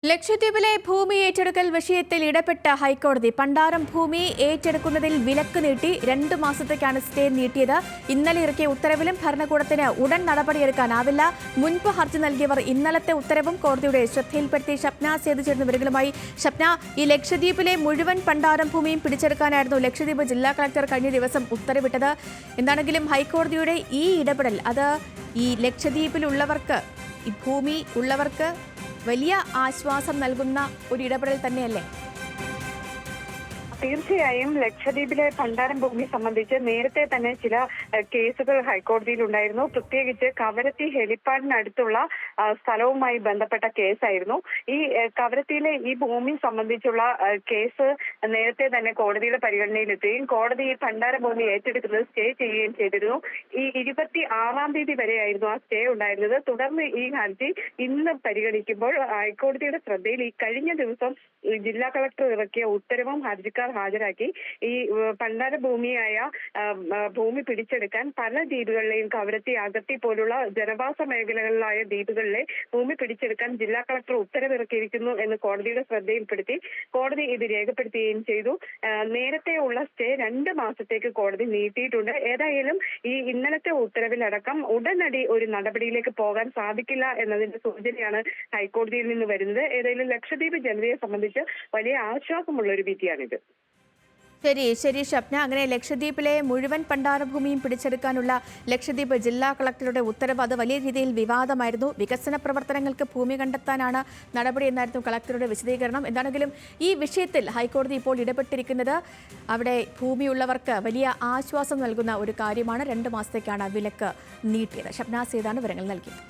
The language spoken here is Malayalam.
ലക്ഷദ്വീപിലെ ഭൂമി ഏറ്റെടുക്കൽ വിഷയത്തിൽ ഇടപെട്ട ഹൈക്കോടതി പണ്ടാരം ഭൂമി ഏറ്റെടുക്കുന്നതിൽ വിലക്ക് നീട്ടി 2 മാസത്തേക്കാണ് സ്റ്റേ നീട്ടിയത്. ഇന്നലെ ഇറക്കിയ ഉത്തരവിലും ഭരണകൂടത്തിന് ഉടൻ നടപടിയെടുക്കാനാവില്ല. മുൻപ് ഹർജി നൽകിയവർ ഇന്നലത്തെ ഉത്തരവും കോടതിയുടെ ശ്രദ്ധയിൽപ്പെടുത്തി. ഷപ്ന സേതു ചേർന്ന വിവരങ്ങളുമായി. ഷപ്ന, ഈ ലക്ഷദ്വീപിലെ മുഴുവൻ പണ്ടാരം ഭൂമിയും പിടിച്ചെടുക്കാനായിരുന്നു ലക്ഷദ്വീപ് ജില്ലാ കളക്ടർ കഴിഞ്ഞ ദിവസം ഉത്തരവിട്ടത്. എന്താണെങ്കിലും ഹൈക്കോടതിയുടെ ഈ ഇടപെടൽ അത് ഈ ലക്ഷദ്വീപിലുള്ളവർക്ക്, ഈ ഭൂമി ഉള്ളവർക്ക് വലിയ ആശ്വാസം നൽകുന്ന ഒരു ഇടപെടൽ തന്നെയല്ലേ? തീർച്ചയായും ലക്ഷദ്വീപിലെ പണ്ടാരം ഭൂമി സംബന്ധിച്ച് നേരത്തെ തന്നെ ചില കേസുകൾ ഹൈക്കോടതിയിൽ ഉണ്ടായിരുന്നു. പ്രത്യേകിച്ച് കവരത്തി ഹെലിപ്പാഡിനടുത്തുള്ള സ്ഥലവുമായി ബന്ധപ്പെട്ട കേസായിരുന്നു. ഈ കവരത്തിയിലെ ഈ ഭൂമി സംബന്ധിച്ചുള്ള കേസ് നേരത്തെ തന്നെ കോടതിയുടെ പരിഗണനയിലെത്തുകയും കോടതി ഈ പണ്ടാരം ഭൂമി ഏറ്റെടുക്കുന്നത് സ്റ്റേ ചെയ്യുകയും ചെയ്തിരുന്നു. ഈ 26-ാം തീയതി വരെയായിരുന്നു ആ സ്റ്റേ ഉണ്ടായിരുന്നത്. തുടർന്ന് ഈ ഹർജി ഇന്ന് പരിഗണിക്കുമ്പോൾ ഹൈക്കോടതിയുടെ ശ്രദ്ധയിൽ ഈ കഴിഞ്ഞ ദിവസം ജില്ലാ കളക്ടർ ഇറക്കിയ ഉത്തരവും ഹർജിക്കാർ ഹാജരാക്കി. ഈ പണ്ടാര ഭൂമിയായ ഭൂമി പിടിച്ചെടുക്കാൻ പല ദ്വീപുകളിലെയും കവരത്തി, അഗത്തി പോലുള്ള ജനവാസ മേഖലകളിലായ ദ്വീപുകളിലെ ഭൂമി പിടിച്ചെടുക്കാൻ ജില്ലാ കളക്ടർ ഉത്തരവിറക്കിയിരിക്കുന്നു എന്ന് കോടതിയുടെ ശ്രദ്ധയിൽപ്പെടുത്തി. കോടതി ഇത് രേഖപ്പെടുത്തുകയും ചെയ്തു. നേരത്തെ ഉള്ള സ്റ്റേ 2 മാസത്തേക്ക് കോടതി നീട്ടിയിട്ടുണ്ട്. ഏതായാലും ഈ ഇന്നലത്തെ ഉത്തരവിലടക്കം ഉടനടി ഒരു നടപടിയിലേക്ക് പോകാൻ സാധിക്കില്ല എന്നതിന്റെ സൂചനയാണ് ഹൈക്കോടതിയിൽ നിന്ന് വരുന്നത്. ഏതായാലും ലക്ഷദ്വീപ് ജനതയെ സംബന്ധിച്ച് വലിയ ആശ്വാസമുള്ള ഒരു വിധിയാണിത്. ശരി ഷപ്ന, അങ്ങനെ ലക്ഷദ്വീപിലെ മുഴുവൻ പണ്ടാരഭൂമിയും പിടിച്ചെടുക്കാനുള്ള ലക്ഷദ്വീപ് ജില്ലാ കളക്ടറുടെ ഉത്തരവ് അത് വലിയ രീതിയിൽ വിവാദമായിരുന്നു. വികസന പ്രവർത്തനങ്ങൾക്ക് ഭൂമി കണ്ടെത്താനാണ് നടപടി എന്നായിരുന്നു കളക്ടറുടെ വിശദീകരണം. എന്താണെങ്കിലും ഈ വിഷയത്തിൽ ഹൈക്കോടതി ഇപ്പോൾ ഇടപെട്ടിരിക്കുന്നത് അവിടെ ഭൂമിയുള്ളവർക്ക് വലിയ ആശ്വാസം നൽകുന്ന ഒരു കാര്യമാണ്. 2 മാസത്തേക്കാണ് വിലക്ക് നീട്ടിയത്. ഷപ്ന സേതാണ് വിവരങ്ങൾ നൽകിയത്.